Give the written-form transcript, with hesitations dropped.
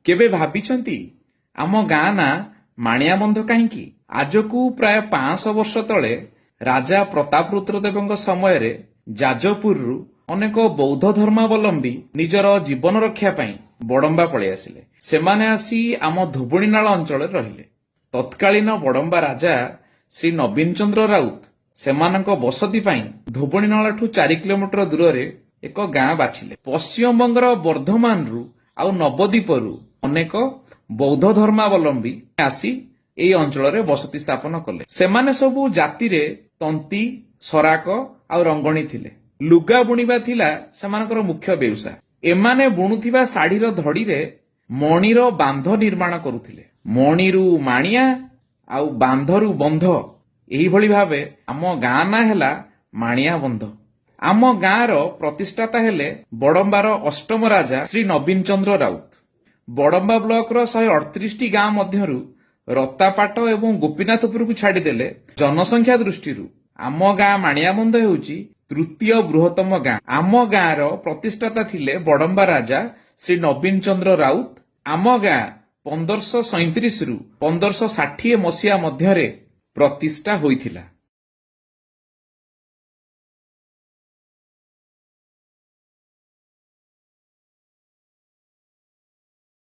କେବେ ଭାବିଛନ୍ତି ଆମ ଗାଁ ନା ମାଣିଆବନ୍ଧ କାହିଁକି? ଆଜକୁ ପ୍ରାୟ 500 ବର୍ଷ ତଳେ ରାଜା ପ୍ରତାପରୁଦ୍ର ଦେବଙ୍କ ସମୟରେ ଯାଜପୁରରୁ ଅନେକ ବୌଦ୍ଧ ଧର୍ମାବଲମ୍ବୀ ନିଜର ଜୀବନ ରକ୍ଷା ପାଇଁ ବଡମ୍ବା ପଳେଇ ଆସିଲେ। ସେମାନେ ଆସି ଆମ ଧୋବଣୀନାଳ ଅଞ୍ଚଳରେ ରହିଲେ। ତତ୍କାଳୀନ ବଡମ୍ବା ରାଜା ଶ୍ରୀ ନବୀନ ଚନ୍ଦ୍ର ରାଉତ ସେମାନଙ୍କ ବସତି ପାଇଁ ଧୋବଣୀନାଳଠୁ 4 କିଲୋମିଟର ଦୂରରେ ଏକ ଗାଁ ବାଛିଲେ। ପଶ୍ଚିମବଙ୍ଗର ବର୍ଦ୍ଧମାନରୁ ଆଉ ନବଦ୍ୱୀପରୁ ଅନେକ ବୌଦ୍ଧ ଧର୍ମାବଲମ୍ବୀ ଆସି ଏହି ଅଞ୍ଚଳରେ ବସତି ସ୍ଥାପନ କଲେ। ସେମାନେ ସବୁ ଜାତିରେ ତନ୍ତୀ, ସରାକ ଆଉ ରଙ୍ଗଣୀ ଥିଲେ। ଲୁଗା ବୁଣିବା ଥିଲା ସେମାନଙ୍କର ମୁଖ୍ୟ ବ୍ୟବସାୟ। ଏମାନେ ବୁଣୁଥିବା ଶାଢୀର ଧଡିରେ ମଣିର ବାନ୍ଧ ନିର୍ମାଣ କରୁଥିଲେ। ମଣିରୁ ମାଣିଆ ଆଉ ବାନ୍ଧରୁ ବନ୍ଧ, ଏହିଭଳି ଭାବେ ଆମ ଗାଁ ନାଁ ହେଲା ମାଣିଆବନ୍ଧ। ଆମ ଗାଁର ପ୍ରତିଷ୍ଠାତା ହେଲେ ବଡମ୍ବାର ଅଷ୍ଟମ ରାଜା ଶ୍ରୀ ନବୀନ ଚନ୍ଦ୍ର ରାଉତ। ବଡମ୍ବା ବ୍ଲକର 138ଟି ଗାଁ ମଧ୍ୟରୁ ରତାପାଟ ଏବଂ ଗୋପୀନାଥପୁରକୁ ଛାଡିଦେଲେ ଜନସଂଖ୍ୟା ଦୃଷ୍ଟିରୁ ଆମ ଗାଁ ମାଣିଆବନ୍ଧ ହେଉଛି ତୃତୀୟ ବୃହତ୍ତମ ଗାଁ। ଆମ ଗାଁର ପ୍ରତିଷ୍ଠାତା ଥିଲେ ବଡମ୍ବା ରାଜା ଶ୍ରୀ ନବୀନ ଚନ୍ଦ୍ର ରାଉତ। ଆମ ଗାଁ 1537ରୁ 1560 ମସିହା ମଧ୍ୟରେ ପ୍ରତିଷ୍ଠା ହୋଇଥିଲା।